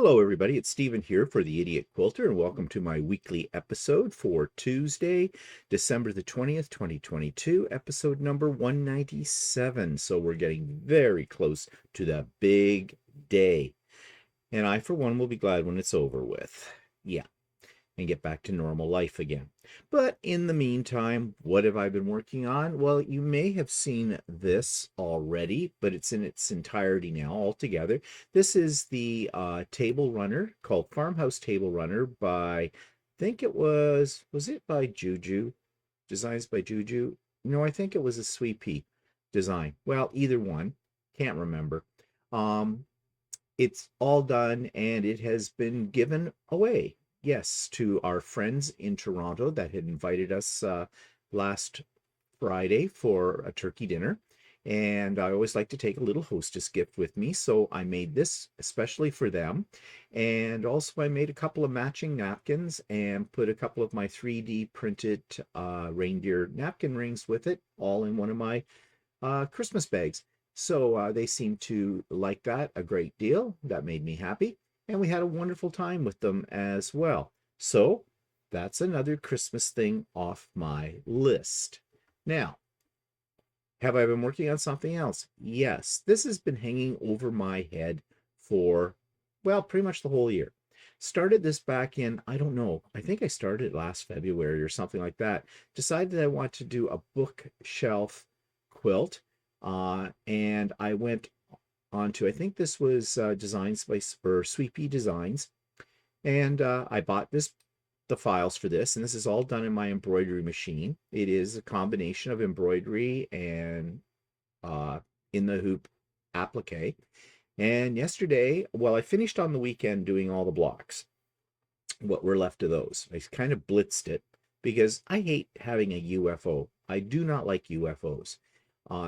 Hello, everybody. It's Stephen here for the Idiot Quilter, and welcome to my weekly episode for Tuesday, December the 20th, 2022, episode number 197. So we're getting very close to the big day. And I, for one, will be glad when it's over with. Yeah, and get back to normal life again. But in the meantime, what have I been working on? Well, you may have seen this already, but it's in its entirety now altogether. This is the table runner called Farmhouse Table Runner by, I think it was it by Juju? Designs by Juju? No, I think it was a Sweet Pea design. Well, either one. Can't remember. It's all done and it has been given away. Yes, to our friends in Toronto that had invited us last Friday for a turkey dinner. And I always like to take a little hostess gift with me. So I made this especially for them. And also I made a couple of matching napkins and put a couple of my 3D printed reindeer napkin rings with it, all in one of my Christmas bags. So they seemed to like that a great deal. That made me happy. And we had a wonderful time with them as well. So that's another Christmas thing off my list. Now, have I been working on something else? Yes, this has been hanging over my head for, well, pretty much the whole year. Started this back in, I don't know, I think I started last February or something like that. Decided that I want to do a bookshelf quilt. And I went on to, I think this was Designs by Sweet Pea Designs. And I bought the files for this, and this is all done in my embroidery machine. It is a combination of embroidery and in the hoop applique. And yesterday, well, I finished on the weekend doing all the blocks, what were left of those. I kind of blitzed it because I hate having a UFO. I do not like UFOs.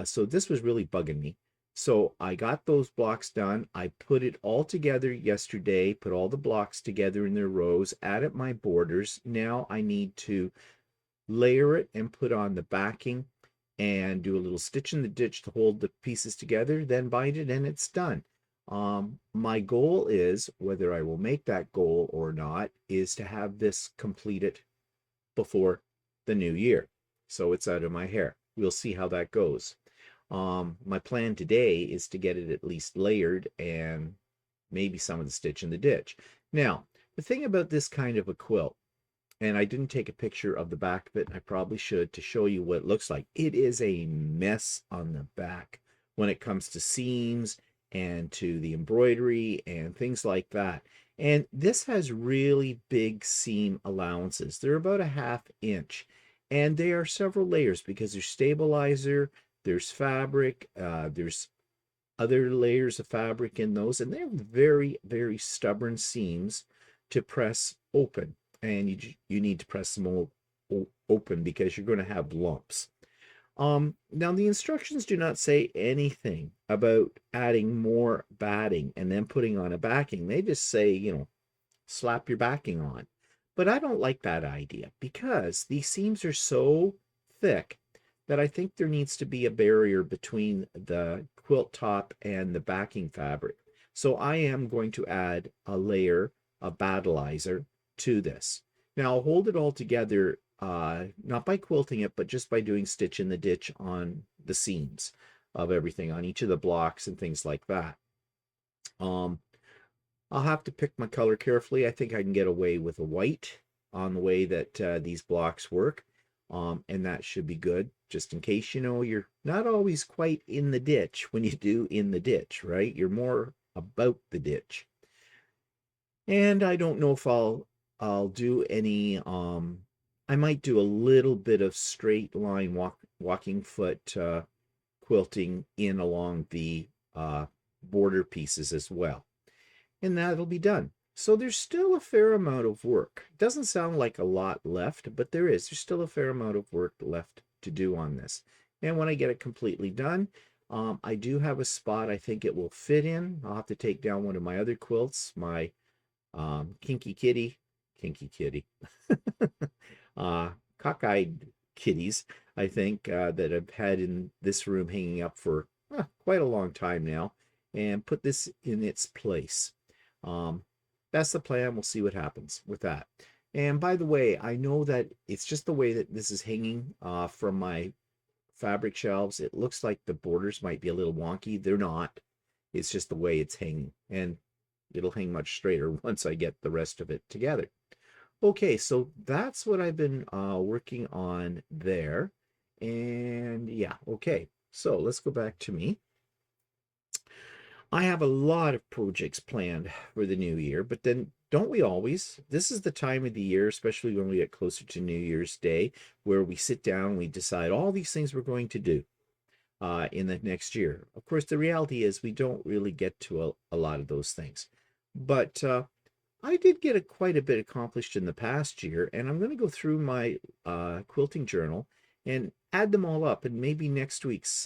So this was really bugging me. So I got those blocks done. I put it all together yesterday, put all the blocks together in their rows, added my borders. Now I need to layer it and put on the backing and do a little stitch in the ditch to hold the pieces together, then bind it and it's done. My goal is, whether I will make that goal or not, is to have this completed before the new year. So it's out of my hair. We'll see how that goes. My plan today is to get it at least layered and maybe some of the stitch in the ditch. Now, the thing about this kind of a quilt, and I didn't take a picture of the back of it, I probably should, to show you what it looks like. It is a mess on the back when it comes to seams and to the embroidery and things like that. And this has really big seam allowances. They're about a 1/2 inch. And they are several layers because there's stabilizer, there's fabric, there's other layers of fabric in those, and they're very, very stubborn seams to press open. And you need to press them open because you're going to have lumps. Now the instructions do not say anything about adding more batting and then putting on a backing. They just say, slap your backing on. But I don't like that idea because these seams are so thick that I think there needs to be a barrier between the quilt top and the backing fabric. So I am going to add a layer of battleizer to this. Now I'll hold it all together, not by quilting it, but just by doing stitch in the ditch on the seams of everything, on each of the blocks and things like that. I'll have to pick my color carefully. I think I can get away with a white on the way that these blocks work. And that should be good, just in case, you're not always quite in the ditch when you do in the ditch, right? You're more about the ditch. And I don't know if I'll do any, I might do a little bit of straight line walking foot quilting in along the border pieces as well. And that'll be done. So there's still a fair amount of work. It doesn't sound like a lot left, but there's still a fair amount of work left to do on this. And when I get it completely done, I do have a spot I think it will fit in. I'll have to take down one of my other quilts, my kinky kitty, cockeyed kitties, I think, that I've had in this room hanging up for quite a long time now, and put this in its place. that's the plan. We'll see what happens with that. And by the way, I know that it's just the way that this is hanging from my fabric shelves. It looks like the borders might be a little wonky. They're not. It's just the way it's hanging. And it'll hang much straighter once I get the rest of it together. Okay, so that's what I've been working on there. And yeah, okay. So let's go back to me. I have a lot of projects planned for the new year, but then don't we always? This is the time of the year, especially when we get closer to New Year's Day, where we sit down and we decide all these things we're going to do in the next year. Of course, the reality is we don't really get to a lot of those things. But I did get quite a bit accomplished in the past year, and I'm going to go through my quilting journal and add them all up. And maybe next week's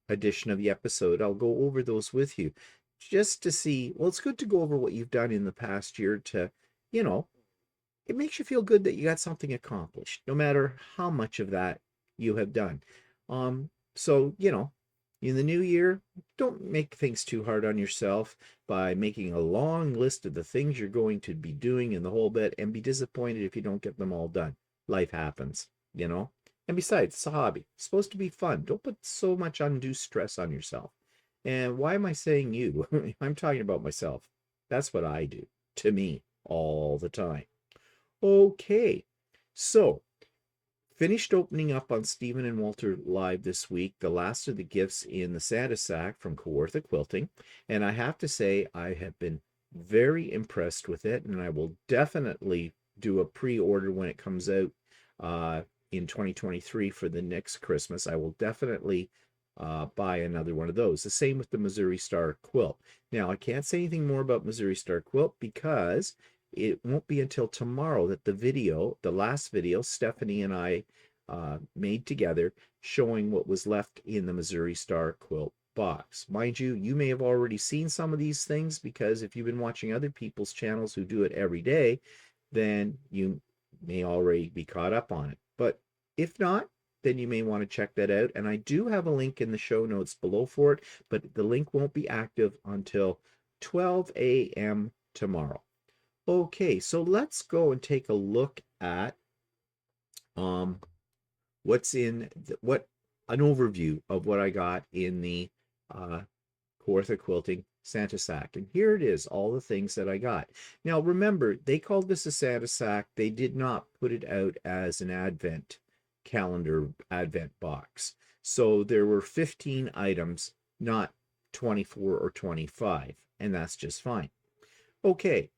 edition of the episode, I'll go over those with you just to see. Well, it's good to go over what you've done in the past year to, you know, it makes you feel good that you got something accomplished, no matter how much of that you have done. So, you know, in the new year, don't make things too hard on yourself by making a long list of the things you're going to be doing in the whole bit and be disappointed if you don't get them all done. Life happens, you know? And besides, it's a hobby. It's supposed to be fun. Don't put so much undue stress on yourself. And why am I saying you? I'm talking about myself. That's what I do to me all the time. Okay, so finished opening up on Stephen and Walter Live this week, the last of the gifts in the Santa sack from Kawartha Quilting. And I have to say, I have been very impressed with it, and I will definitely do a pre-order when it comes out in 2023 for the next Christmas. I will definitely buy another one of those. The same with the Missouri Star quilt. Now, I can't say anything more about Missouri Star quilt because it won't be until tomorrow that the last video, Stephanie and I made together showing what was left in the Missouri Star quilt box. Mind you, you may have already seen some of these things because if you've been watching other people's channels who do it every day, then you may already be caught up on it. But if not, then you may want to check that out. And I do have a link in the show notes below for it, but the link won't be active until 12 a.m. tomorrow. Okay, so let's go and take a look at what's in an overview of what I got in the Kawartha Quilting Santa sack. And here it is, all the things that I got. Now remember, they called this a Santa sack. They did not put it out as an advent calendar, advent box. So there were 15 items, not 24 or 25, and that's just fine. Okay,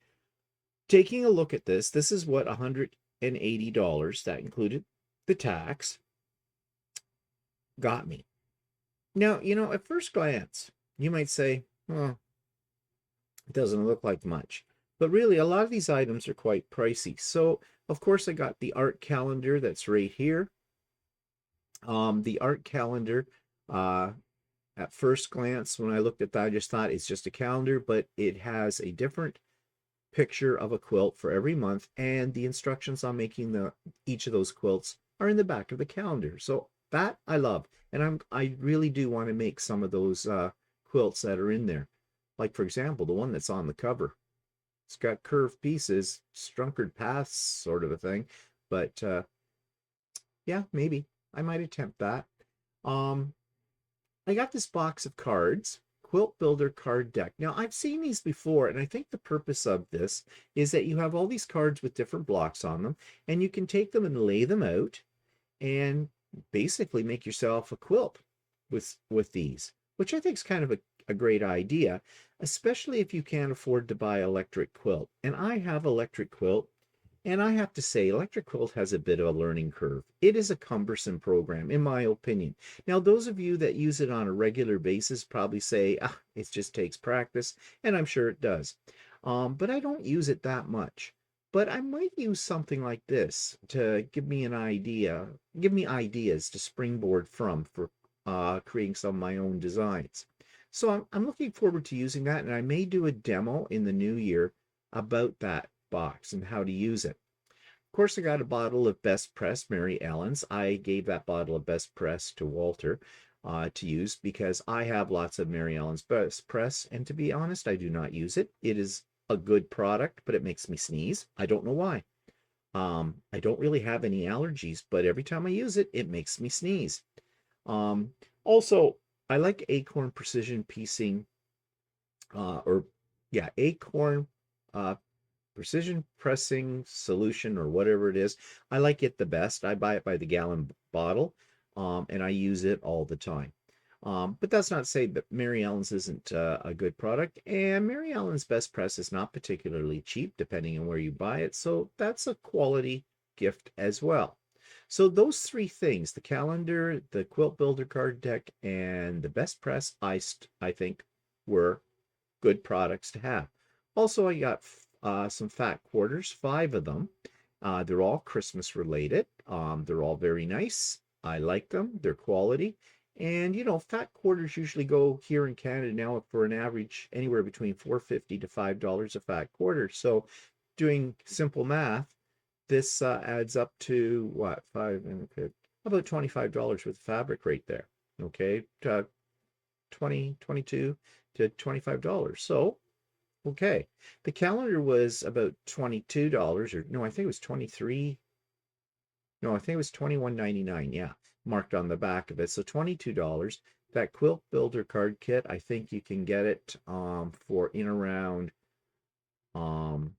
taking a look at this, this is what $180, that included the tax, got me. Now, you know, at first glance, you might say, well, it doesn't look like much. But really, a lot of these items are quite pricey. So, of course, I got the art calendar that's right here. The art calendar, at first glance, when I looked at that, I just thought it's just a calendar, but it has a different picture of a quilt for every month, and the instructions on making each of those quilts are in the back of the calendar. So that I love, and I really do want to make some of those quilts that are in there. Like for example, the one that's on the cover. It's got curved pieces, strunkered paths, sort of a thing. But yeah, maybe I might attempt that. I got this box of cards. Quilt Builder card deck. Now, I've seen these before, and I think the purpose of this is that you have all these cards with different blocks on them, and you can take them and lay them out and basically make yourself a quilt with these, which I think is kind of a great idea, especially if you can't afford to buy electric quilt. And I have electric quilt, and I have to say, electric quilt has a bit of a learning curve. It is a cumbersome program, in my opinion. Now, those of you that use it on a regular basis probably say, ah, it just takes practice, and I'm sure it does. But I don't use it that much. But I might use something like this to give me an idea, give me ideas to springboard from for creating some of my own designs. So I'm looking forward to using that, and I may do a demo in the new year about that box and how to use it. Of course, I got a bottle of Best Press, Mary Ellen's. I gave that bottle of Best Press to Walter to use because I have lots of Mary Ellen's Best Press, and to be honest, I do not use it. It is a good product, but it makes me sneeze. I don't know why. I don't really have any allergies, but every time I use it, it makes me sneeze. Um, Also, I like Acorn Precision Piecing, or yeah, Acorn uh, Precision Pressing Solution, or whatever it is. I like it the best. I buy it by the gallon bottle, and I use it all the time. But that's not to say that Mary Ellen's isn't a good product. And Mary Ellen's Best Press is not particularly cheap, depending on where you buy it. So that's a quality gift as well. So those three things, the calendar, the quilt builder card deck, and the best press, I think were good products to have. Also, I got some fat quarters, 5 of them. They're all Christmas related. They're all very nice. I like them. They're quality. And you know, fat quarters usually go here in Canada now for an average anywhere between $4.50 to $5 a fat quarter. So doing simple math, this adds up to what, five and about $25 worth of fabric right there. Okay, 20, 22 to $25. So, okay. The calendar was about $22, or no, I think it was 23. No, I think it was 21.99. Yeah, marked on the back of it. So $22. That quilt builder card kit, I think you can get it for in around um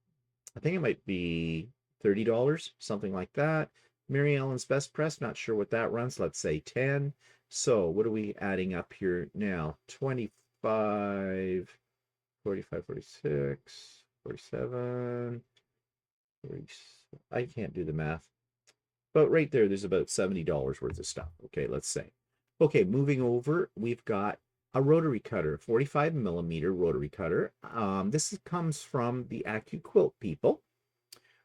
I think it might be $30, something like that. Mary Ellen's Best Press, not sure what that runs. Let's say 10. So what are we adding up here now? 25, 45, 46, 47, 40, I can't do the math. But right there, there's about $70 worth of stuff. Okay, let's say. Okay, moving over, we've got a rotary cutter, 45 millimeter rotary cutter. This comes from the Quilt people,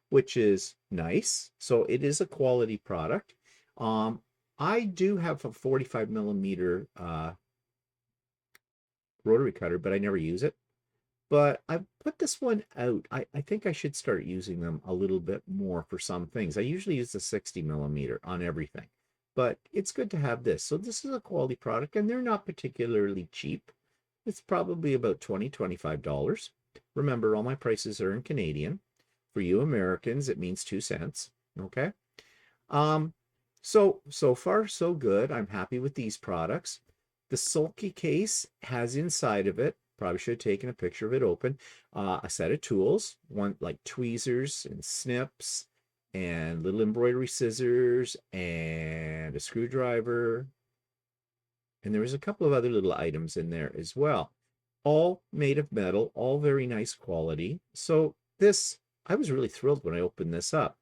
which is nice. So it is a quality product. I do have a 45 millimeter rotary cutter, but I never use it. But I put this one out. I think I should start using them a little bit more for some things. I usually use the 60 millimeter on everything, but it's good to have this. So this is a quality product, and they're not particularly cheap. It's probably about $25. Remember, all my prices are in Canadian. For you Americans, it means 2 cents. Okay. Um, so far so good. I'm happy with these products. The sulky case has inside of it, probably should have taken a picture of it open, a set of tools, one like tweezers and snips and little embroidery scissors and a screwdriver. And there was a couple of other little items in there as well. All made of metal, all very nice quality. So this, I was really thrilled when I opened this up.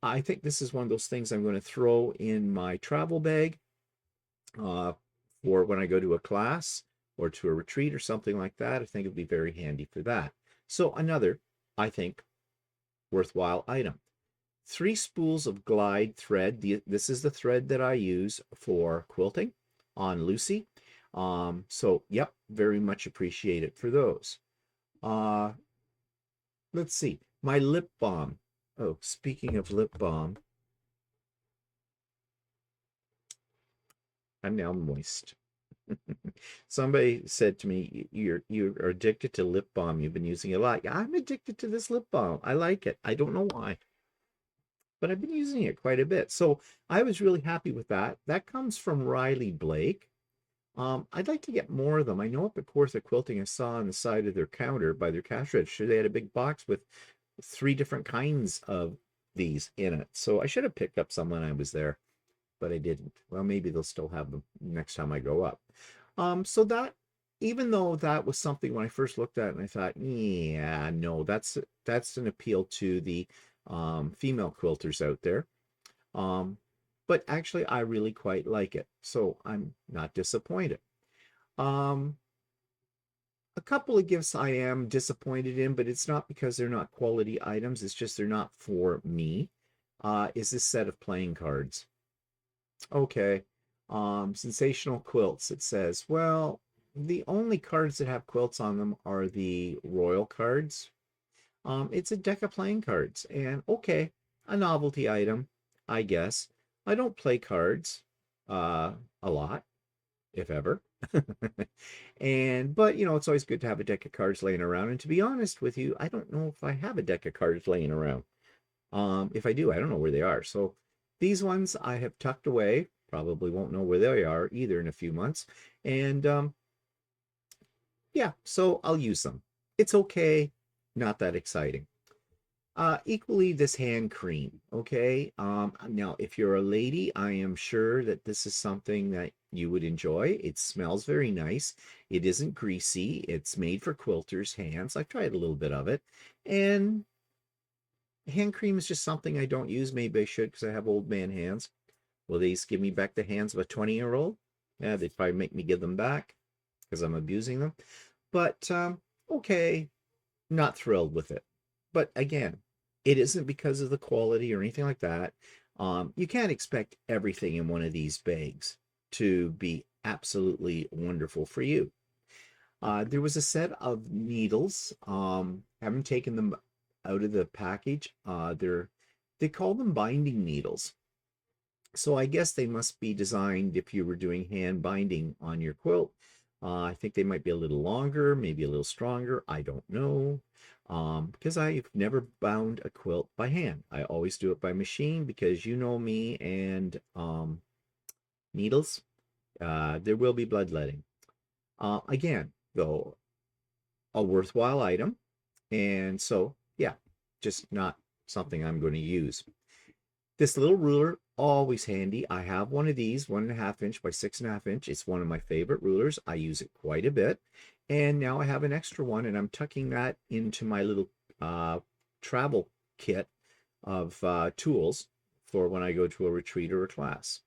I think this is one of those things I'm going to throw in my travel bag uh, for when I go to a class or to a retreat or something like that. I think it'd be very handy for that. So another, I think, worthwhile item. 3 spools of glide thread. This is the thread that I use for quilting on Lucy. So, yep, very much appreciate it for those. Uh, let's see. My lip balm. Oh, speaking of lip balm, I'm now moist. Somebody said to me, you are addicted to lip balm. You've been using it a lot. Yeah, I'm addicted to this lip balm. I like it. I don't know why, but I've been using it quite a bit. So I was really happy with that. That comes from Riley Blake. I'd like to get more of them. I know up at Kawartha Quilting, I saw on the side of their counter by their cash register, they had a big box with 3 different kinds of these in it. So I should have picked up some when I was there, but I didn't. Well, maybe they'll still have them next time I go up. So that, even though that was something when I first looked at it and I thought, yeah, no, that's an appeal to the female quilters out there. But actually I really quite like it. So I'm not disappointed. Um, a couple of gifts I am disappointed in, but it's not because they're not quality items. It's just they're not for me. Is this set of playing cards. Okay. Sensational quilts, it says. Well, the only cards that have quilts on them are the royal cards. It's a deck of playing cards, and okay, a novelty item, I guess. I don't play cards a lot. if ever. But it's always good to have a deck of cards laying around. And to be honest with you, I don't know if I have a deck of cards laying around. If I do, I don't know where they are. So these ones I have tucked away. Probably won't know where they are either in a few months. And yeah, so I'll use them. It's okay, not that exciting. Equally, this hand cream, okay? Now, if you're a lady, I am sure that this is something that you would enjoy. It smells very nice. It isn't greasy. It's made for quilters' hands. I've tried a little bit of it. And hand cream is just something I don't use. Maybe I should because I have old man hands. Will these give me back the hands of a 20-year-old? Yeah, they'd probably make me give them back because I'm abusing them. But okay, not thrilled with it. But again, it isn't because of the quality or anything like that. You can't expect everything in one of these bags to be absolutely wonderful for you. There was a set of needles. Haven't taken them out of the package. They call them binding needles. So I guess they must be designed if you were doing hand binding on your quilt. I think they might be a little longer, maybe a little stronger. I don't know. Because I've never bound a quilt by hand. I always do it by machine because you know me and needles. There will be bloodletting. Again, though, a worthwhile item. And so, yeah, just not something I'm going to use. This little ruler, always handy. I have one of these, 1.5 inch by 6.5 inch. It's one of my favorite rulers. I use it quite a bit. And now I have an extra one, and I'm tucking that into my little travel kit of tools for when I go to a retreat or a class.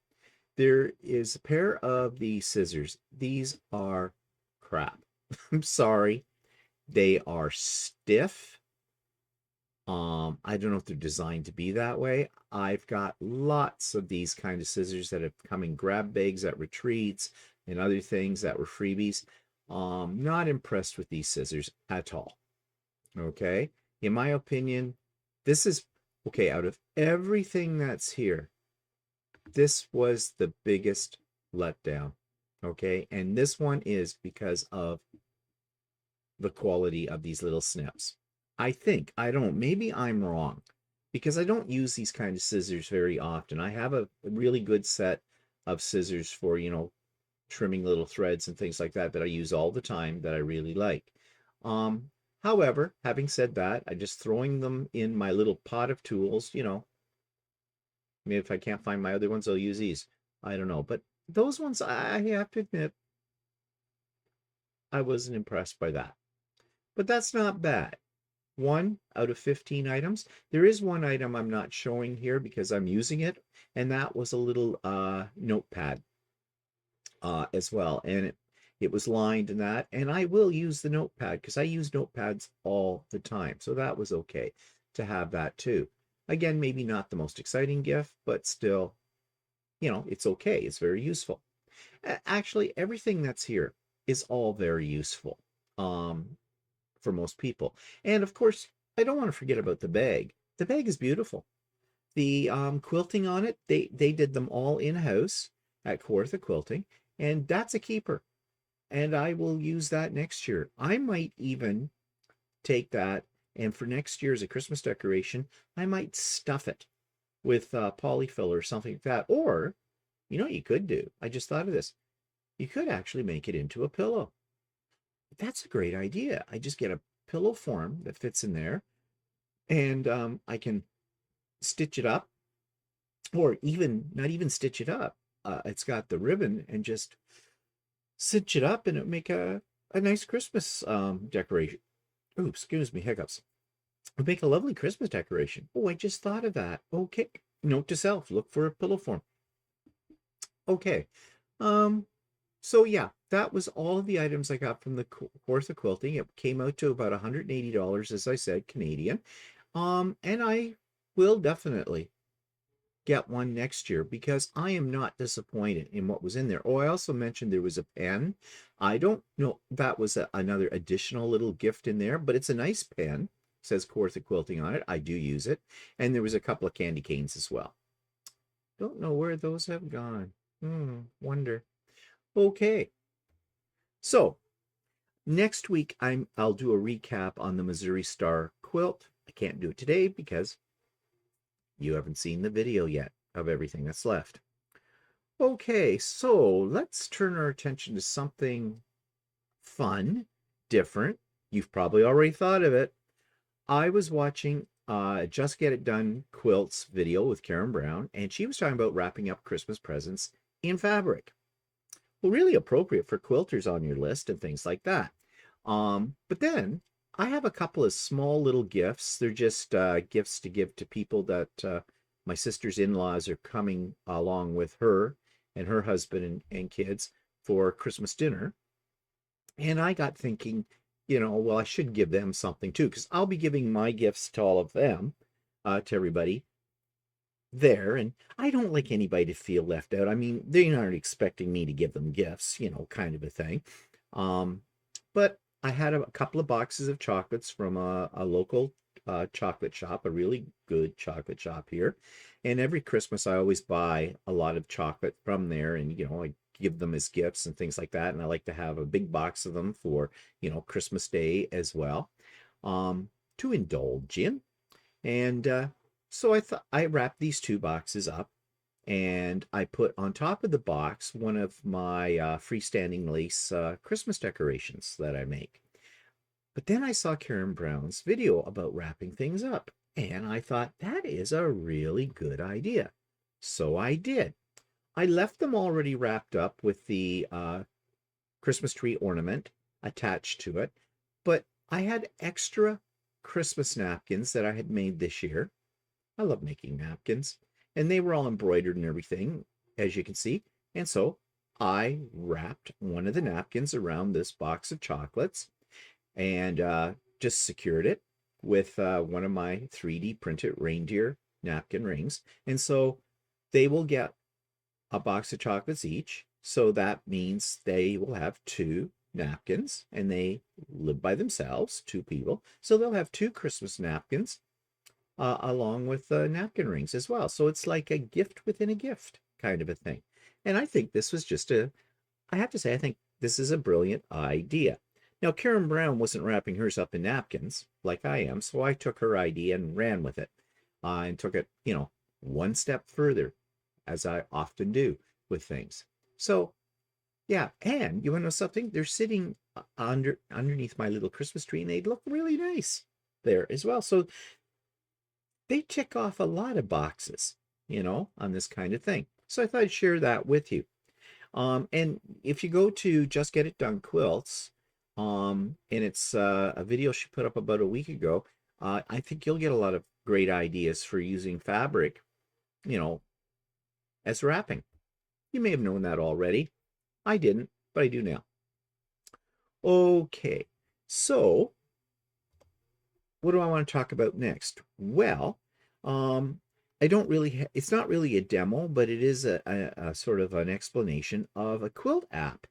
There is a pair of the scissors. These are crap. I'm sorry. They are stiff. I don't know if they're designed to be that way. I've got lots of these kind of scissors that have come in grab bags at retreats and other things that were freebies. Not impressed with these scissors at all. Okay. In my opinion, this is okay. Out of everything that's here, this was the biggest letdown. Okay. And this one is because of the quality of these little snips. I think, I don't, maybe I'm wrong because I don't use these kind of scissors very often. I have a really good set of scissors for, trimming little threads and things like that I use all the time that I really like. However, having said that, I just throwing them in my little pot of tools, maybe if I can't find my other ones, I'll use these. I don't know. But those ones, I have to admit, I wasn't impressed by that. But that's not bad. 1 out of 15 items. There is one item I'm not showing here because I'm using it, and that was a little notepad as well. And it was lined in that, and I will use the notepad because I use notepads all the time. So that was okay to have that too. Again, maybe not the most exciting gift, but still, it's okay. It's very useful. Actually, everything that's here is all very useful. For most people. And of course, I don't want to forget about the bag. The bag is beautiful. The quilting on it, they did them all in-house at Kawartha Quilting, and that's a keeper. And I will use that next year. I might even take that, and for next year as a Christmas decoration, I might stuff it with polyfill or something like that. Or, what you could do? I just thought of this. You could actually make it into a pillow. That's a great idea. I just get a pillow form that fits in there, and I can stitch it up, or even not even stitch it up. It's got the ribbon, and just stitch it up, and it make a nice Christmas decoration. Oh, excuse me, hiccups. It'll make a lovely Christmas decoration. Oh, I just thought of that. Okay, note to self: look for a pillow form. Okay, so yeah, that was all of the items I got from the Kawartha Quilting. It came out to about $180, as I said, Canadian. And I will definitely get one next year because I am not disappointed in what was in there. Oh, I also mentioned there was a pen. I don't know, that was another additional little gift in there, but it's a nice pen. It says Kawartha Quilting on it. I do use it. And there was a couple of candy canes as well. Don't know where those have gone. Wonder. Okay, so next week I'll do a recap on the Missouri Star quilt. I can't do it today because you haven't seen the video yet of everything that's left. Okay, so let's turn our attention to something fun, different. You've probably already thought of it. I was watching Just Get It Done Quilt's video with Karen Brown, and she was talking about wrapping up Christmas presents in fabric. Well, really appropriate for quilters on your list and things like that. But then I have a couple of small little gifts. They're just gifts to give to people that my sister's in-laws are coming along with her and her husband and kids for Christmas dinner. And I got thinking, well, I should give them something too, because I'll be giving my gifts to all of them, to everybody there. And I don't like anybody to feel left out. I mean, they aren't expecting me to give them gifts, kind of a thing. But I had a couple of boxes of chocolates from a local chocolate shop, a really good chocolate shop here. And every Christmas, I always buy a lot of chocolate from there. And, I give them as gifts and things like that. And I like to have a big box of them for, Christmas Day as well, to indulge in. And so I thought I wrapped these two boxes up and I put on top of the box one of my freestanding lace Christmas decorations that I make. But then I saw Karen Brown's video about wrapping things up, and I thought that is a really good idea. So I did. I left them already wrapped up with the Christmas tree ornament attached to it, but I had extra Christmas napkins that I had made this year. I love making napkins, and they were all embroidered and everything, as you can see. And so I wrapped one of the napkins around this box of chocolates and just secured it with one of my 3D printed reindeer napkin rings. And so they will get a box of chocolates each. So that means they will have two napkins, and they live by themselves, two people. So they'll have two Christmas napkins along with napkin rings as well. So it's like a gift within a gift kind of a thing. And I think this was I have to say, I think this is a brilliant idea. Now, Karen Brown wasn't wrapping hers up in napkins like I am, so I took her idea and ran with it and took it, one step further, as I often do with things. So, yeah, and you want to know something? They're sitting underneath my little Christmas tree, and they look really nice there as well. So they tick off a lot of boxes, on this kind of thing. So I thought I'd share that with you. And if you go to Just Get It Done Quilts, and it's a video she put up about a week ago, I think you'll get a lot of great ideas for using fabric, as wrapping. You may have known that already. I didn't, but I do now. Okay, so what do I want to talk about next? Well, I don't really, it's not really a demo, but it is a sort of an explanation of a quilt app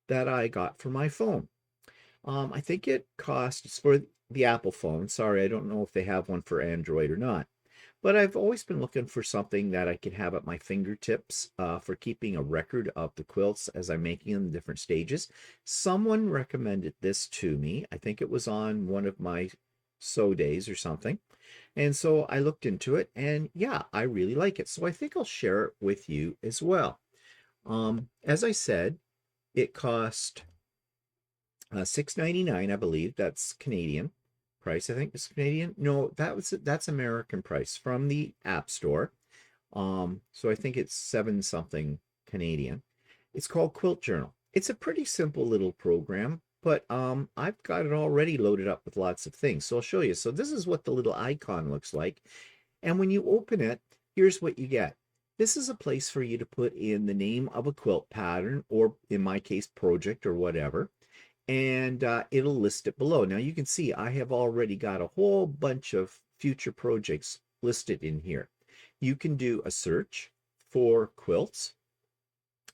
that I got for my phone. I think it costs for the Apple phone. Sorry, I don't know if they have one for Android or not. But I've always been looking for something that I can have at my fingertips for keeping a record of the quilts as I'm making them in different stages. Someone recommended this to me. I think it was on one of my sew days or something. And so I looked into it, and yeah, I really like it. So I think I'll share it with you as well. As I said, it cost $6.99, I believe. That's Canadian price. I think it's Canadian. No, that's American price from the App Store. So I think it's 7 something Canadian. It's called Quilt Journal. It's a pretty simple little program, but I've got it already loaded up with lots of things. So I'll show you. So this is what the little icon looks like. And when you open it, here's what you get. This is a place for you to put in the name of a quilt pattern, or in my case, project or whatever, and it'll list it below. Now you can see I have already got a whole bunch of future projects listed in here. You can do a search for quilts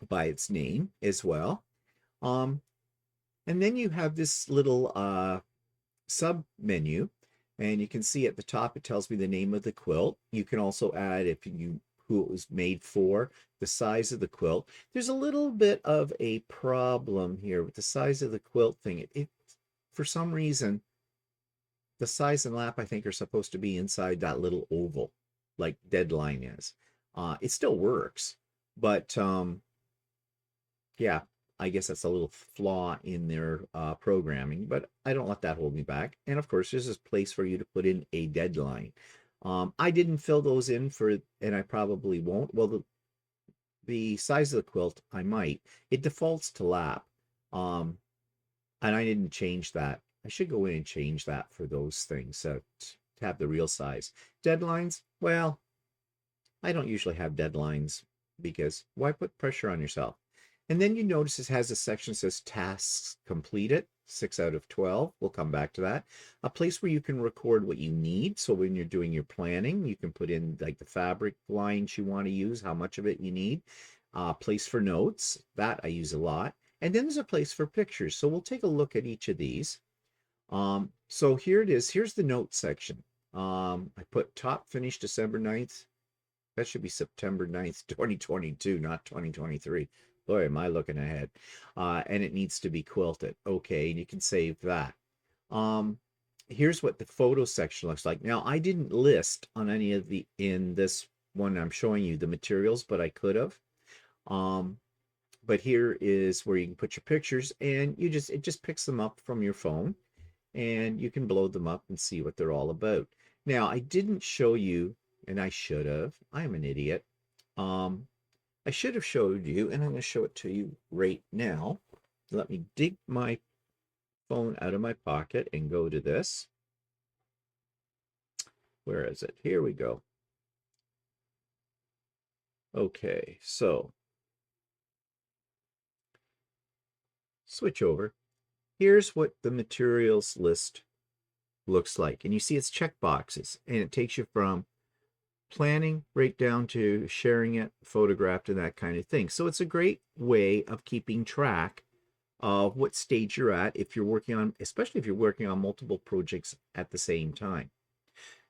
by its name as well. And then you have this little sub menu, and you can see at the top it tells me the name of the quilt. You can also add, if you who it was made for, the size of the quilt. There's a little bit of a problem here with the size of the quilt thing. It for some reason, the size and lap I think are supposed to be inside that little oval, like Deadline is. It still works, but yeah, I guess that's a little flaw in their programming, but I don't let that hold me back. And of course, there's this place for you to put in a deadline. I didn't fill those in for, and I probably won't. Well, the size of the quilt, I might. It defaults to lap, and I didn't change that. I should go in and change that for those things to have the real size. Deadlines, well, I don't usually have deadlines because why put pressure on yourself? And then you notice it has a section that says tasks completed, 6 out of 12. We'll come back to that. A place where you can record what you need. So when you're doing your planning, you can put in like the fabric lines you want to use, how much of it you need. Place for notes, that I use a lot. And then there's a place for pictures. So we'll take a look at each of these. So here it is. Here's the notes section. I put top finish December 9th. That should be September 9th, 2022, not 2023. Boy, am I looking ahead. And it needs to be quilted. Okay, and you can save that. Here's what the photo section looks like. Now, I didn't list on any of the, in this one I'm showing you the materials, but I could have. But here is where you can put your pictures, and it just picks them up from your phone, and you can blow them up and see what they're all about. Now, I didn't show you, and I should have. I'm an idiot. I should have showed you, and I'm going to show it to you right now. Let me dig my phone out of my pocket and go to this. Where is it? Here we go. Okay, so switch over. Here's what the materials list looks like. And you see it's check boxes, and it takes you from planning right down to sharing it, photographed, and that kind of thing. So it's a great way of keeping track of what stage you're at if you're working on, especially if you're working on multiple projects at the same time.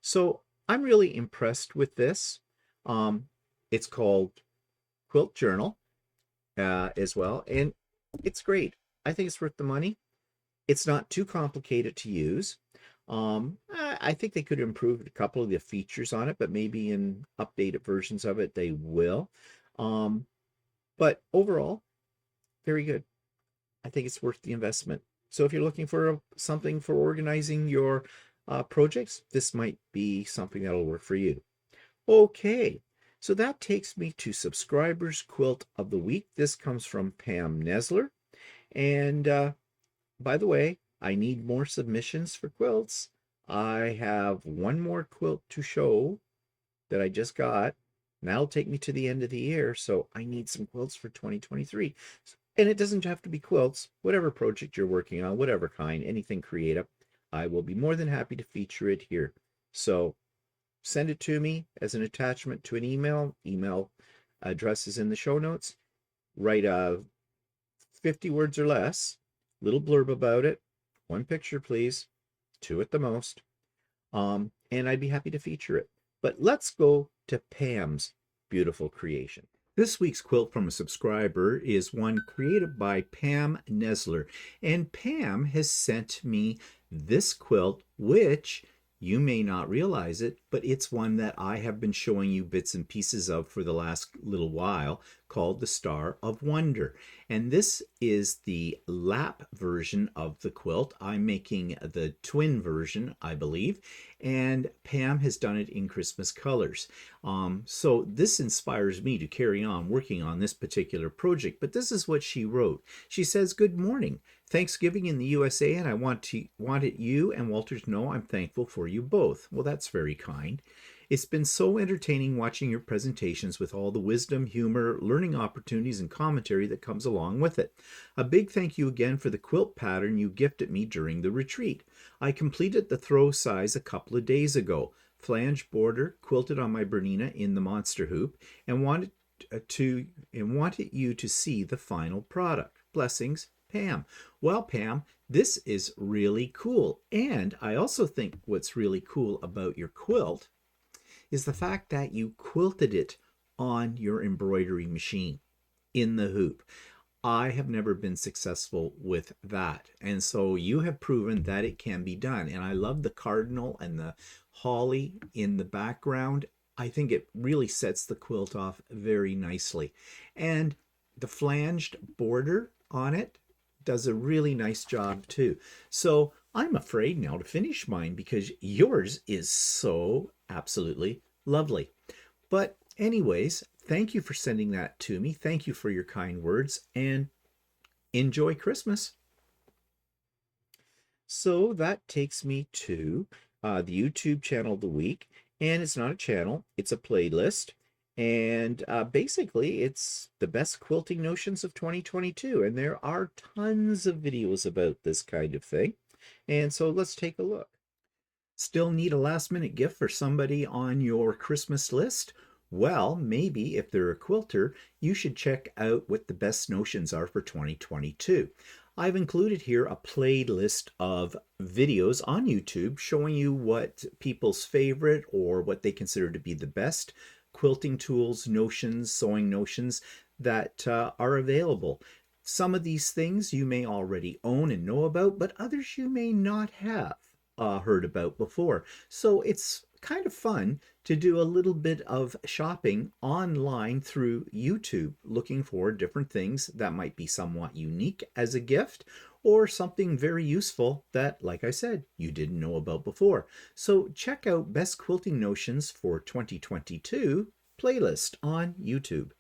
So I'm really impressed with this. It's called Quilt Journal as well, and it's great. I think it's worth the money. It's not too complicated to use. I think they could improve a couple of the features on it, but maybe in updated versions of it, they will. But overall, very good. I think it's worth the investment. So if you're looking for something for organizing your projects, this might be something that'll work for you. Okay, so that takes me to Subscribers Quilt of the Week. This comes from Pam Nesler. And by the way, I need more submissions for quilts. I have one more quilt to show that I just got. And that'll take me to the end of the year, so I need some quilts for 2023. And it doesn't have to be quilts. Whatever project you're working on, whatever kind, anything creative, I will be more than happy to feature it here. So send it to me as an attachment to an email. Email address is in the show notes. Write 50 words or less, little blurb about it. One picture, please. 2 at the most. And I'd be happy to feature it. But let's go to Pam's beautiful creation. This week's quilt from a subscriber is one created by Pam Nesler. And Pam has sent me this quilt, which you may not realize it, but it's one that I have been showing you bits and pieces of for the last little while, called the Star of Wonder. And this is the lap version of the quilt. I'm making the twin version, I believe, and Pam has done it in Christmas colors. So this inspires me to carry on working on this particular project, but this is what she wrote. She says, "Good morning. Thanksgiving in the USA, and I wanted you and Walter to know I'm thankful for you both." Well, that's very kind. "It's been so entertaining watching your presentations with all the wisdom, humor, learning opportunities, and commentary that comes along with it. A big thank you again for the quilt pattern you gifted me during the retreat. I completed the throw size a couple of days ago. Flange border quilted on my Bernina in the monster hoop, and wanted you to see the final product. Blessings, Pam." Well, Pam, this is really cool. And I also think what's really cool about your quilt is the fact that you quilted it on your embroidery machine in the hoop. I have never been successful with that. And so you have proven that it can be done. And I love the cardinal and the holly in the background. I think it really sets the quilt off very nicely. And the flanged border on it does a really nice job too. So I'm afraid now to finish mine because yours is so absolutely lovely. But anyways, thank you for sending that to me. Thank you for your kind words and enjoy Christmas. So that takes me to the YouTube channel of the week. And it's not a channel, it's a playlist. And basically, it's the best quilting notions of 2022. And there are tons of videos about this kind of thing. And so let's take a look. Still need a last minute gift for somebody on your Christmas list? Well, maybe if they're a quilter, you should check out what the best notions are for 2022. I've included here a playlist of videos on YouTube showing you what people's favorite or what they consider to be the best quilting tools, notions, sewing notions that are available. Some of these things you may already own and know about, but others you may not have heard about before. So it's kind of fun to do a little bit of shopping online through YouTube, looking for different things that might be somewhat unique as a gift or something very useful that, like I said, you didn't know about before. So check out Best Quilting Notions for 2022 playlist on YouTube.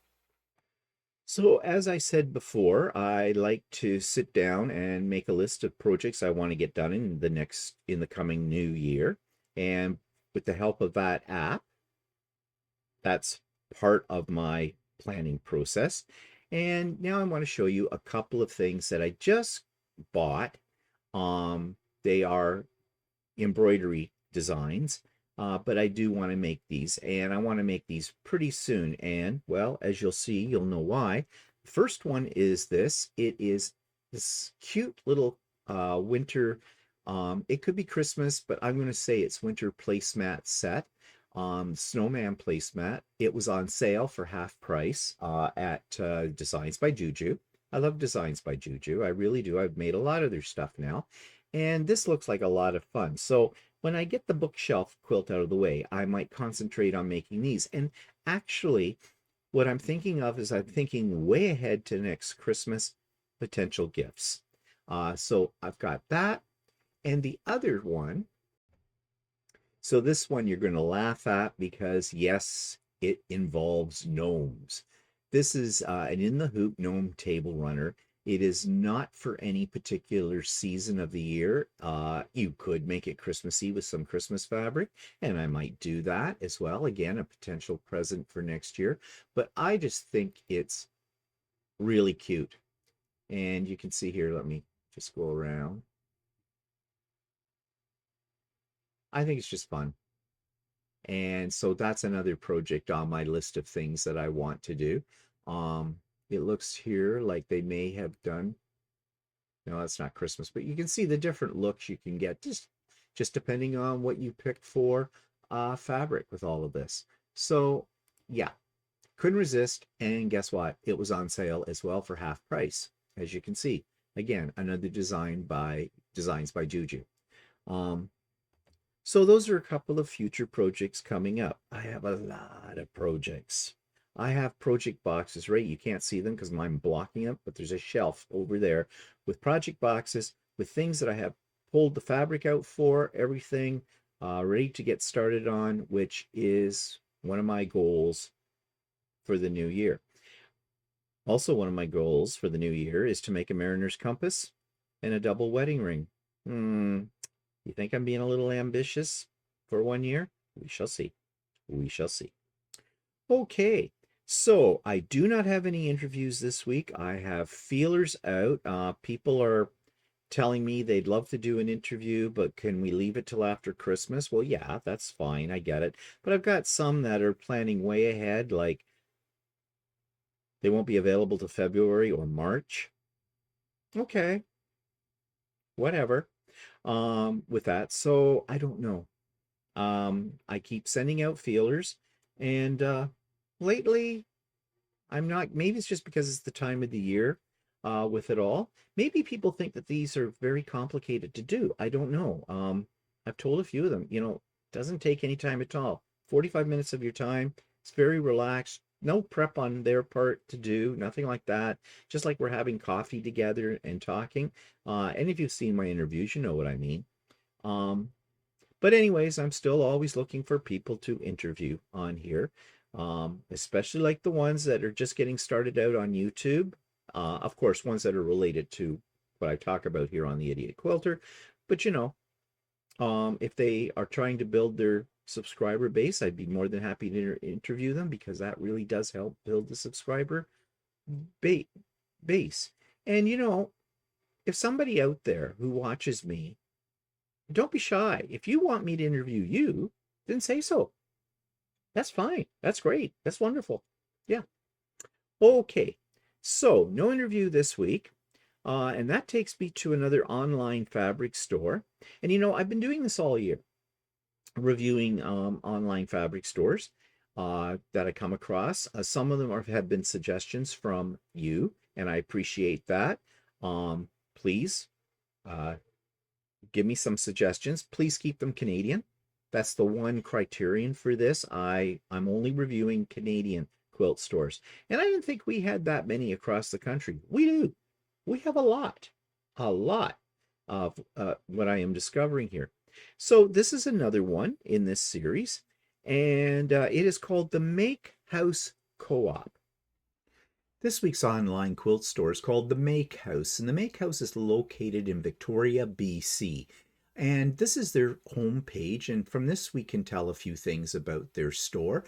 So as I said before, I like to sit down and make a list of projects I want to get done in the coming new year. And with the help of that app, that's part of my planning process. And now I want to show you a couple of things that I just bought. They are embroidery designs, but I do want to make these, and I want to make these pretty soon. And well, as you'll see, you'll know why. The first one is this. It is this cute little winter, it could be Christmas, but I'm going to say it's winter placemat set. Snowman placemat. It was on sale for half price at Designs by Juju. I love Designs by Juju. I really do. I've made a lot of their stuff now. And this looks like a lot of fun. So when I get the bookshelf quilt out of the way, I might concentrate on making these. And actually, what I'm thinking of is I'm thinking way ahead to next Christmas potential gifts. So I've got that. And the other one, so this one you're going to laugh at because, yes, it involves gnomes. This is an in the hoop gnome table runner. It is not for any particular season of the year. You could make it Christmassy with some Christmas fabric, and I might do that as well. Again, a potential present for next year. But I just think it's really cute. And you can see here, let me just go around. I think it's just fun. And so that's another project on my list of things that I want to do. It looks here like they may have done, no, that's not Christmas, but you can see the different looks you can get just depending on what you pick for fabric with all of this. So yeah, couldn't resist. And guess what? It was on sale as well for half price, as you can see. Again, another Designs by Juju. So those are a couple of future projects coming up. I have a lot of projects. I have project boxes, right? You can't see them because I'm blocking them, but there's a shelf over there with project boxes with things that I have pulled the fabric out for, everything ready to get started on, which is one of my goals for the new year. Also, one of my goals for the new year is to make a mariner's compass and a double wedding ring. You think I'm being a little ambitious for 1 year? We shall see. We shall see. Okay, so I do not have any interviews this week. I have feelers out. People are telling me they'd love to do an interview, but can we leave it till after Christmas? Well, yeah, that's fine. I get it. But I've got some that are planning way ahead, like they won't be available to February or March. Okay, whatever. With that, so I don't know. I keep sending out feelers, and lately I'm not. Maybe it's just because it's the time of the year with it all. Maybe people think that these are very complicated to do. I don't know. I've told a few of them, doesn't take any time at all. 45 minutes of your time. It's very relaxed. No prep on their part to do, nothing like that. Just like we're having coffee together and talking. And if you've seen my interviews, you know what I mean. Um, but anyways, I'm still always looking for people to interview on here, especially like the ones that are just getting started out on YouTube. Of course, ones that are related to what I talk about here on the Idiot Quilter. But if they are trying to build their subscriber base, I'd be more than happy to interview them because that really does help build the subscriber ba- base. And if somebody out there who watches me, don't be shy. If you want me to interview you, then say so. That's fine. That's great. That's wonderful. Yeah. Okay. So, no interview this week. And that takes me to another online fabric store. And I've been doing this all year, reviewing online fabric stores that I come across. Some of them have been suggestions from you, and I appreciate that. Please uh, give me some suggestions. Please keep them Canadian. That's the one criterion for this. I'm only reviewing Canadian quilt stores. And I didn't think we had that many across the country. We do. We have a lot of what I am discovering here. So this is another one in this series, and it is called the Makehouse Co-op. This week's online quilt store is called the Makehouse, and the Makehouse is located in Victoria, BC. And this is their home page, and from this we can tell a few things about their store.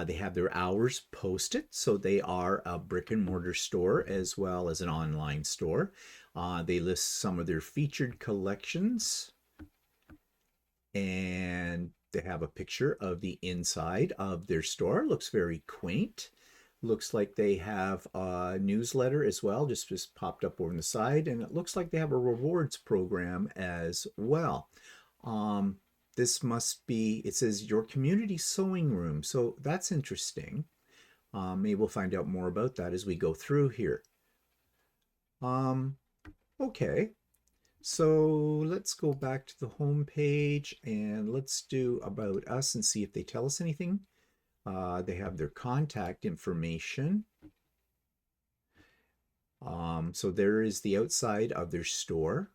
They have their hours posted, so they are a brick and mortar store as well as an online store. They list some of their featured collections, and they have a picture of the inside of their store. Looks very quaint. Looks like they have a newsletter as well, just popped up over the side, and it looks like they have a rewards program as well. This must be, it says your community sewing room, so that's interesting. Maybe we'll find out more about that as we go through here. Okay, so let's go back to the home page and let's do about us and see if they tell us anything. They have their contact information. So there is the outside of their store.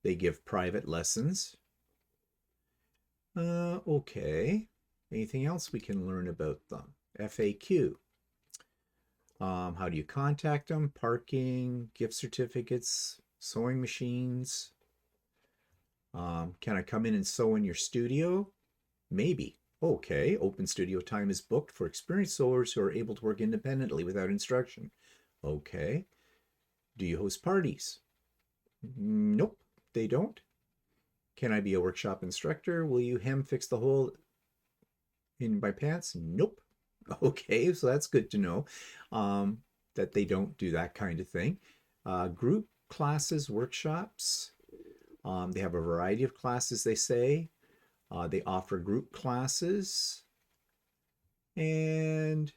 They give private lessons. Okay. Anything else we can learn about them? FAQ. How do you contact them? Parking, gift certificates, sewing machines. Can I come in and sew in your studio? Maybe. Okay, open studio time is booked for experienced sewers who are able to work independently without instruction. Okay. Do you host parties? Nope, they don't. Can I be a workshop instructor? Will you hem fix the hole in my pants? Nope. Okay, so that's good to know that they don't do that kind of thing. Group classes, workshops. They have a variety of classes, they say. They offer group classes and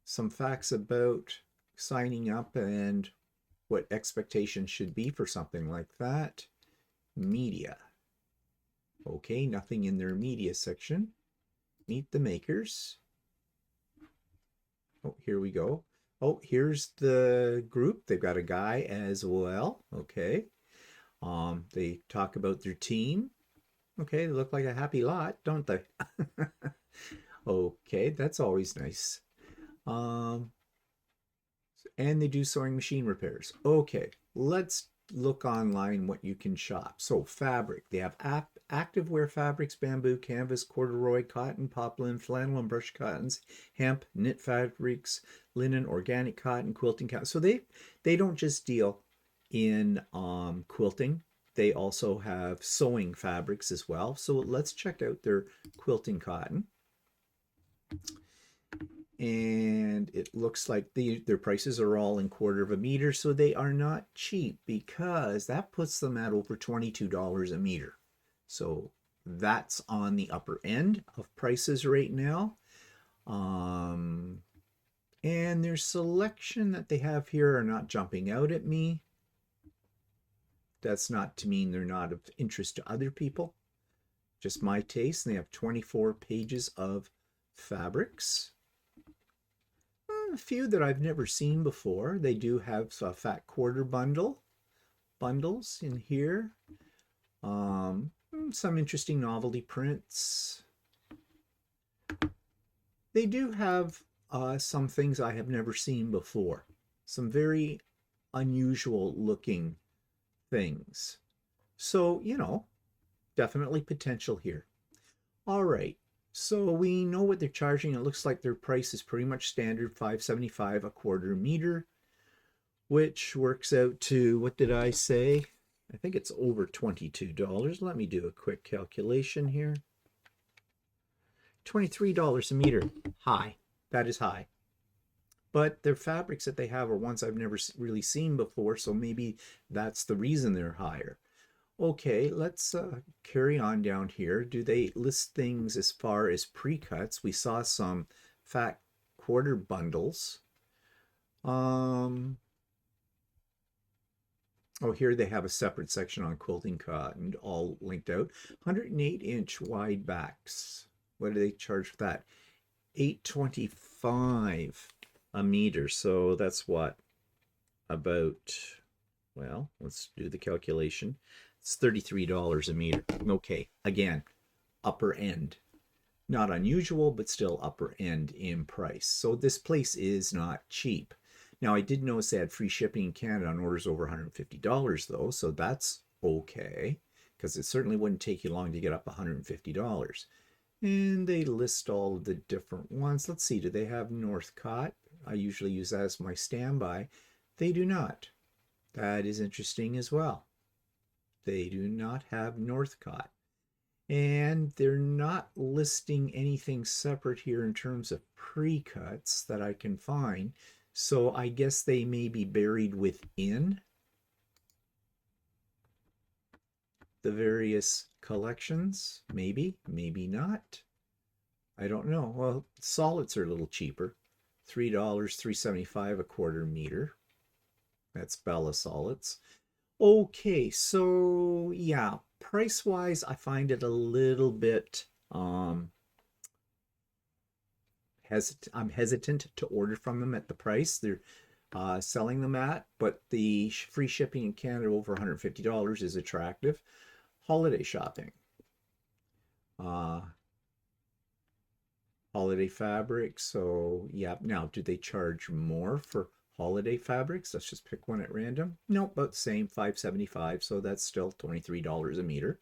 some facts about signing up and what expectations should be for something like that. Media. Okay, nothing in their media section. Meet the makers. Oh, here we go. Oh, here's the group. They've got a guy as well. Okay. They talk about their team. Okay, they look like a happy lot, don't they? Okay, that's always nice. And they do sewing machine repairs. Okay, let's look online what you can shop. So fabric, they have active wear fabrics, bamboo, canvas, corduroy, cotton, poplin, flannel and brush cottons, hemp, knit fabrics, linen, organic cotton, quilting cotton. So they don't just deal in quilting. They also have sewing fabrics as well. So let's check out their quilting cotton. And it looks like their prices are all in quarter of a meter, so they are not cheap because that puts them at over $22 a meter. So that's on the upper end of prices right now. Um, and their selection that they have here are not jumping out at me. That's not to mean they're not of interest to other people. Just my taste. And they have 24 pages of fabrics. A few that I've never seen before. They do have a fat quarter bundles in here. Some interesting novelty prints. They do have some things I have never seen before. Some very unusual looking things. So, you know, definitely potential here. All right. So we know what they're charging. It looks like their price is pretty much standard, $5.75 a quarter meter, which works out to, what did I say? I think it's over $22. Let me do a quick calculation here. $23 a meter. High. That is high. But their fabrics that they have are ones I've never really seen before, so maybe that's the reason they're higher. Okay, let's carry on down here. Do they list things as far as pre-cuts? We saw some fat quarter bundles. Oh, here they have a separate section on quilting cotton, all linked out. 108-inch wide backs. What do they charge for that? $8.25 a meter. So that's what? About, well, let's do the calculation. It's $33 a meter. Okay, again, upper end. Not unusual, but still upper end in price. So this place is not cheap. Now, I did notice they had free shipping in Canada on orders over $150 though, so that's okay, because it certainly wouldn't take you long to get up $150. And they list all of the different ones. Let's see, do they have Northcott? I usually use that as my standby. They do not. That is interesting as well. They do not have Northcott. And they're not listing anything separate here in terms of pre-cuts that I can find. So I guess they may be buried within the various collections. Maybe, maybe not. I don't know. Well, solids are a little cheaper. $3, $3.75 a quarter meter. That's Bella solids. Okay, so yeah, price-wise, I find it a little bit I'm hesitant to order from them at the price they're selling them at, but the free shipping in Canada over $150 is attractive. Holiday shopping. Holiday fabrics. So yeah, now do they charge more for holiday fabrics? Let's just pick one at random. Nope, about the same, $5.75. So that's still $23 a meter.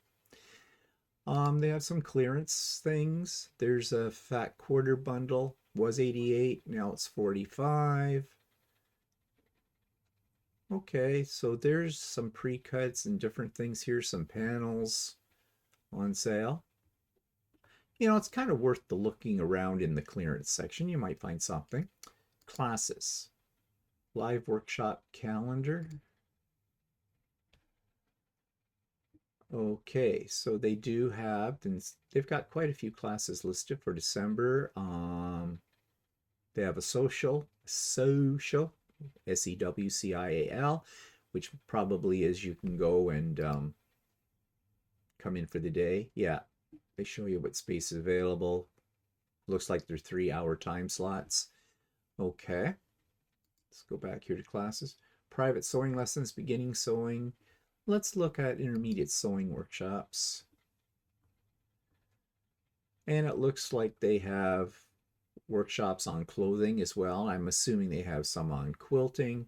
They have some clearance things. There's a fat quarter bundle. Was 88, now it's 45. Okay, so there's some pre-cuts and different things here, some panels on sale. You know, it's kind of worth the looking around in the clearance section. You might find something. Classes. Live workshop calendar. Okay, so they do have, and they've got quite a few classes listed for December. They have a social, SEWCIAL, which probably is you can go and come in for the day. Yeah, they show you what space is available. Looks like they're 3-hour time slots. Okay, let's go back here to classes. Private sewing lessons, beginning sewing. Let's look at intermediate sewing workshops. And it looks like they have workshops on clothing as well. I'm assuming they have some on quilting.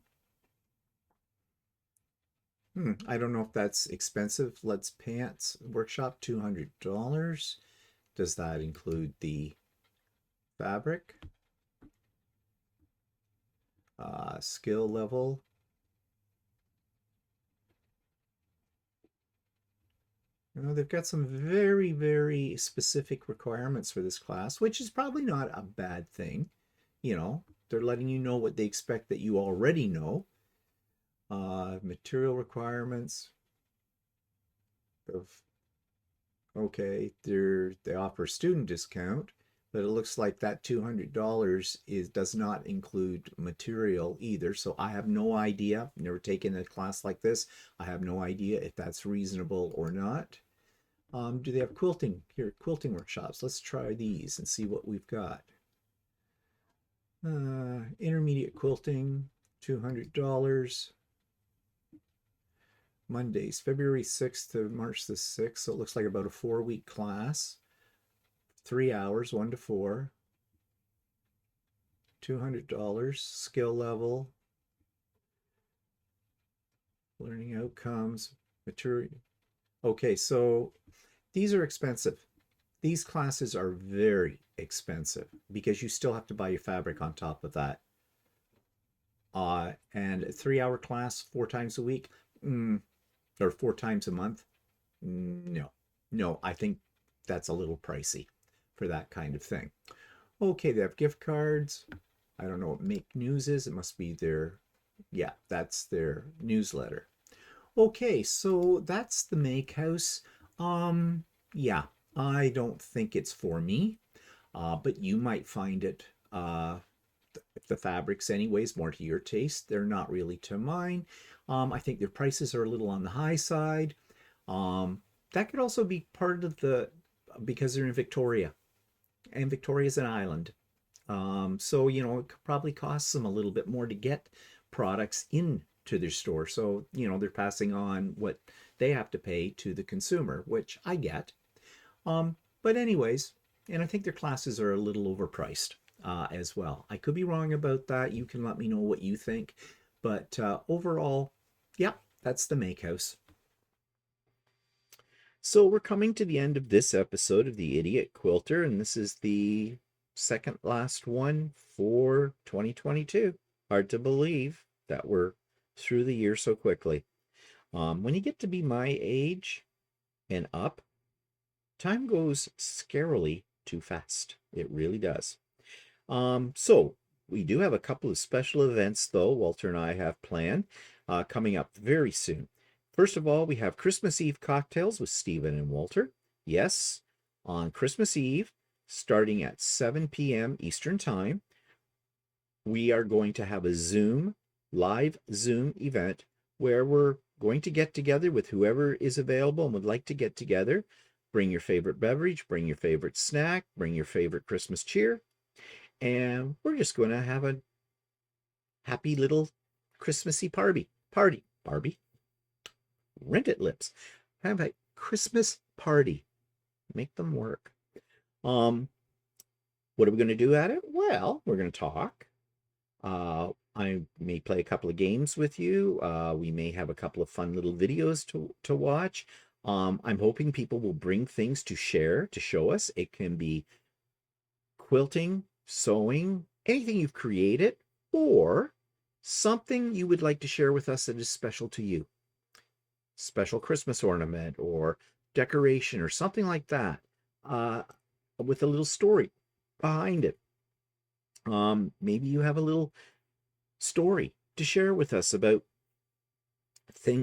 I don't know if that's expensive. Let's Pants workshop, $200. Does that include the fabric? Skill level. You know, they've got some very, very specific requirements for this class, which is probably not a bad thing. You know, they're letting you know what they expect that you already know. Material requirements. Okay, they offer student discount, But it looks like that $200 does not include material either. So I have no idea. Never taken a class like this. I have no idea if that's reasonable or not. Do they have quilting here? Quilting workshops. Let's try these and see what we've got. Intermediate quilting, $200. Mondays, February 6th to March the 6th. So it looks like about a 4-week class. 3 hours, 1 to 4. $200. Skill level. Learning outcomes. Material. Okay, so these are expensive. These classes are very expensive because you still have to buy your fabric on top of that. And a 3-hour class 4 times a week, or 4 times a month, no, I think that's a little pricey for that kind of thing. Okay, they have gift cards. I don't know what Make News is. It must be their, yeah, that's their newsletter. Okay, so that's the Makehouse. Yeah, I don't think it's for me, but you might find it, the fabrics anyways, more to your taste. They're not really to mine. I think their prices are a little on the high side. That could also be part of because they're in Victoria, and Victoria's an island. So, it could probably cost them a little bit more to get products into their store. So, they're passing on what they have to pay to the consumer, which I get. But anyways, and I think their classes are a little overpriced as well. I could be wrong about that. You can let me know what you think. But overall, yeah, that's the Makehouse. So we're coming to the end of this episode of the Idiot Quilter, and this is the second last one for 2022. Hard to believe that we're through the year so quickly. When you get to be my age and up, time goes scarily too fast. It really does. So we do have a couple of special events, though, Walter and I have planned coming up very soon. First of all, we have Christmas Eve cocktails with Stephen and Walter. Yes, on Christmas Eve, starting at 7 p.m. Eastern Time, we are going to have a live Zoom event where we're going to get together with whoever is available and would like to get together. Bring your favorite beverage, bring your favorite snack, bring your favorite Christmas cheer, and we're just going to have a happy little Christmassy party. Barbie. Rented lips. Have a Christmas party. Make them work. What are we going to do at it? Well, we're going to talk. I may play a couple of games with you. We may have a couple of fun little videos to watch. I'm hoping people will bring things to share, to show us. It can be quilting, sewing, anything you've created, or something you would like to share with us that is special to you. Special Christmas ornament or decoration or something like that, with a little story behind it. Maybe you have a little story to share with us about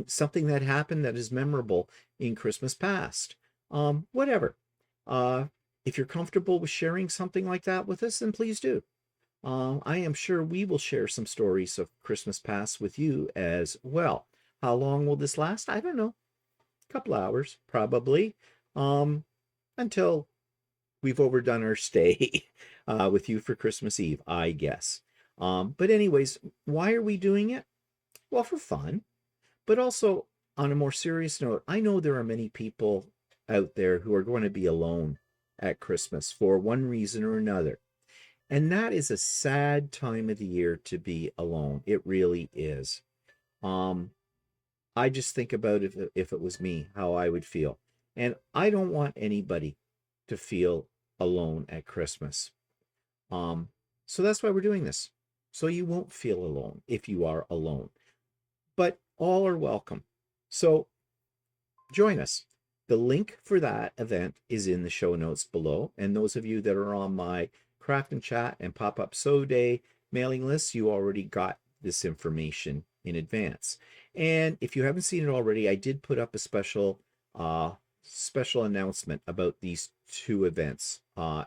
something that happened that is memorable in Christmas past. Whatever. If you're comfortable with sharing something like that with us, then please do. I am sure we will share some stories of Christmas past with you as well. How long will this last? I don't know. A couple hours, probably, until we've overdone our stay with you for Christmas Eve, I guess. But anyways, why are we doing it? Well, for fun, but also on a more serious note, I know there are many people out there who are going to be alone at Christmas for one reason or another. And that is a sad time of the year to be alone. It really is. I just think about if it was me, how I would feel. And I don't want anybody to feel alone at Christmas. So that's why we're doing this. So you won't feel alone if you are alone. But all are welcome. So join us. The link for that event is in the show notes below. And those of you that are on my Craft and Chat and Pop-Up Sew Day mailing lists, you already got this information in advance. And if you haven't seen it already, I did put up a special special announcement about these two events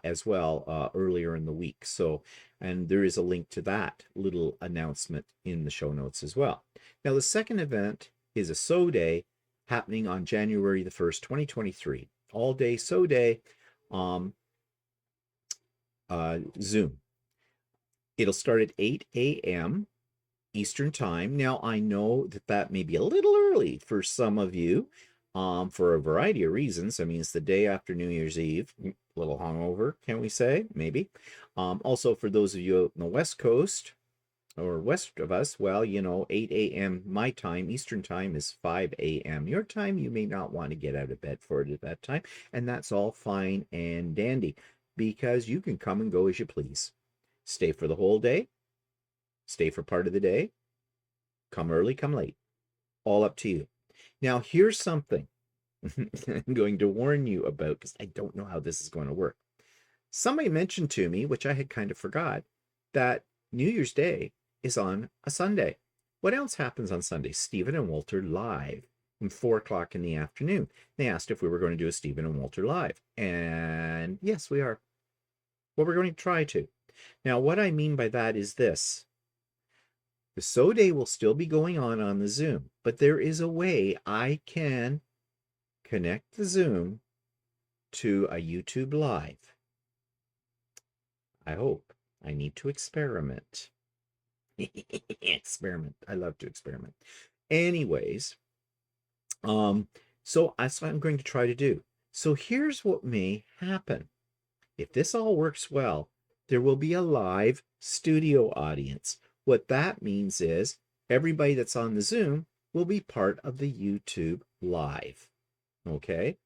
as well earlier in the week. So, and there is a link to that little announcement in the show notes as well. Now, the second event is a sew day happening on January the 1st, 2023. All day sew day, Zoom. It'll start at 8 a.m. Eastern Time. Now, I know that that may be a little early for some of you for a variety of reasons. I mean, it's the day after New Year's Eve, a little hungover, can we say? Maybe. Also, for those of you out in the West Coast or west of us, well, 8 a.m. my time, Eastern Time is 5 a.m. your time. You may not want to get out of bed for it at that time, and that's all fine and dandy because you can come and go as you please. Stay for the whole day, stay for part of the day, come early, come late. All up to you. Now, here's something I'm going to warn you about because I don't know how this is going to work. Somebody mentioned to me, which I had kind of forgot, that New Year's Day is on a Sunday. What else happens on Sunday? Stephen and Walter Live from 4 o'clock in the afternoon. They asked if we were going to do a Stephen and Walter Live. And yes, we are. Well, we're going to try to. Now, what I mean by that is this. The sew day will still be going on the Zoom, but there is a way I can connect the Zoom to a YouTube Live. I hope. I need to experiment. Experiment. I love to experiment. Anyways, so that's what I'm going to try to do. So here's what may happen. If this all works well, there will be a live studio audience. What that means is everybody that's on the Zoom will be part of the YouTube Live. Okay?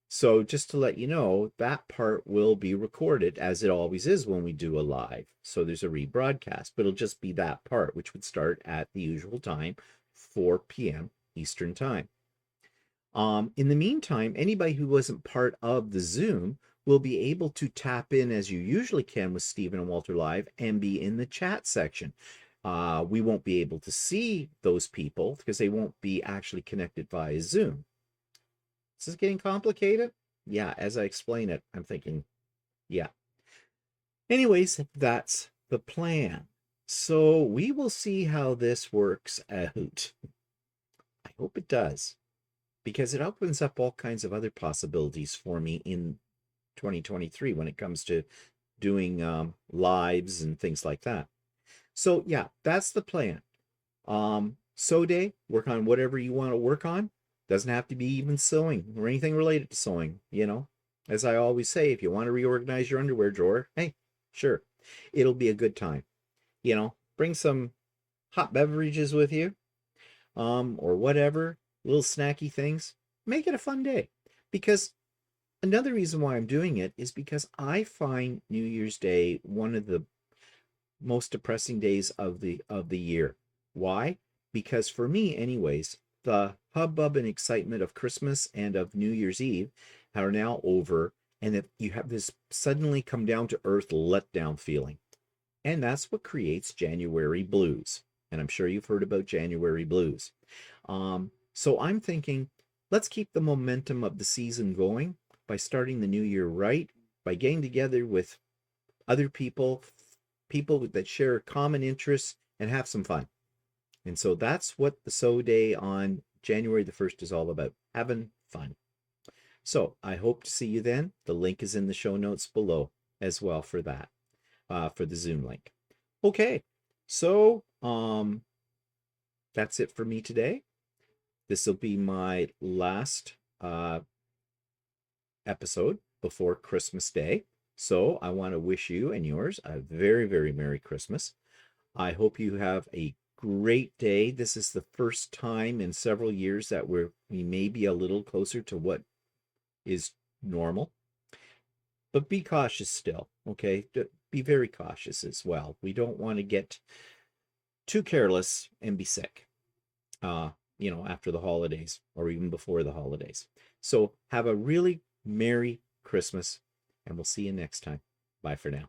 So just to let you know, that part will be recorded as it always is when we do a live. So there's a rebroadcast, but it'll just be that part, which would start at the usual time, 4 p.m. Eastern Time. In the meantime, anybody who wasn't part of the Zoom will be able to tap in as you usually can with Stephen and Walter Live and be in the chat section. We won't be able to see those people because they won't be actually connected via Zoom. This is getting complicated? Yeah, as I explain it, I'm thinking, yeah. Anyways, that's the plan. So we will see how this works out. I hope it does, because it opens up all kinds of other possibilities for me in 2023 when it comes to doing lives and things like that. So yeah, that's the plan. Sew day, work on whatever you want to work on. Doesn't have to be even sewing or anything related to sewing, As I always say, if you want to reorganize your underwear drawer, hey, sure, it'll be a good time. Bring some hot beverages with you, or whatever, little snacky things. Make it a fun day. Because another reason why I'm doing it is because I find New Year's Day one of the most depressing days of the year. Why? Because for me, anyways, the hubbub and excitement of Christmas and of New Year's Eve are now over, and that you have this suddenly come down to earth letdown feeling. And that's what creates January blues. And I'm sure you've heard about January blues. So I'm thinking, let's keep the momentum of the season going by starting the new year right, by getting together with other people that share common interests and have some fun. And so that's what the sew day on January the 1st is all about, having fun. So I hope to see you then. The link is in the show notes below as well for that, for the Zoom link. Okay, so that's it for me today. This will be my last episode before Christmas Day. So I want to wish you and yours a very, very Merry Christmas. I hope you have a great day. This is the first time in several years that we may be a little closer to what is normal. But be cautious still, okay? Be very cautious as well. We don't want to get too careless and be sick, after the holidays or even before the holidays. So have a really Merry Christmas, and we'll see you next time. Bye for now.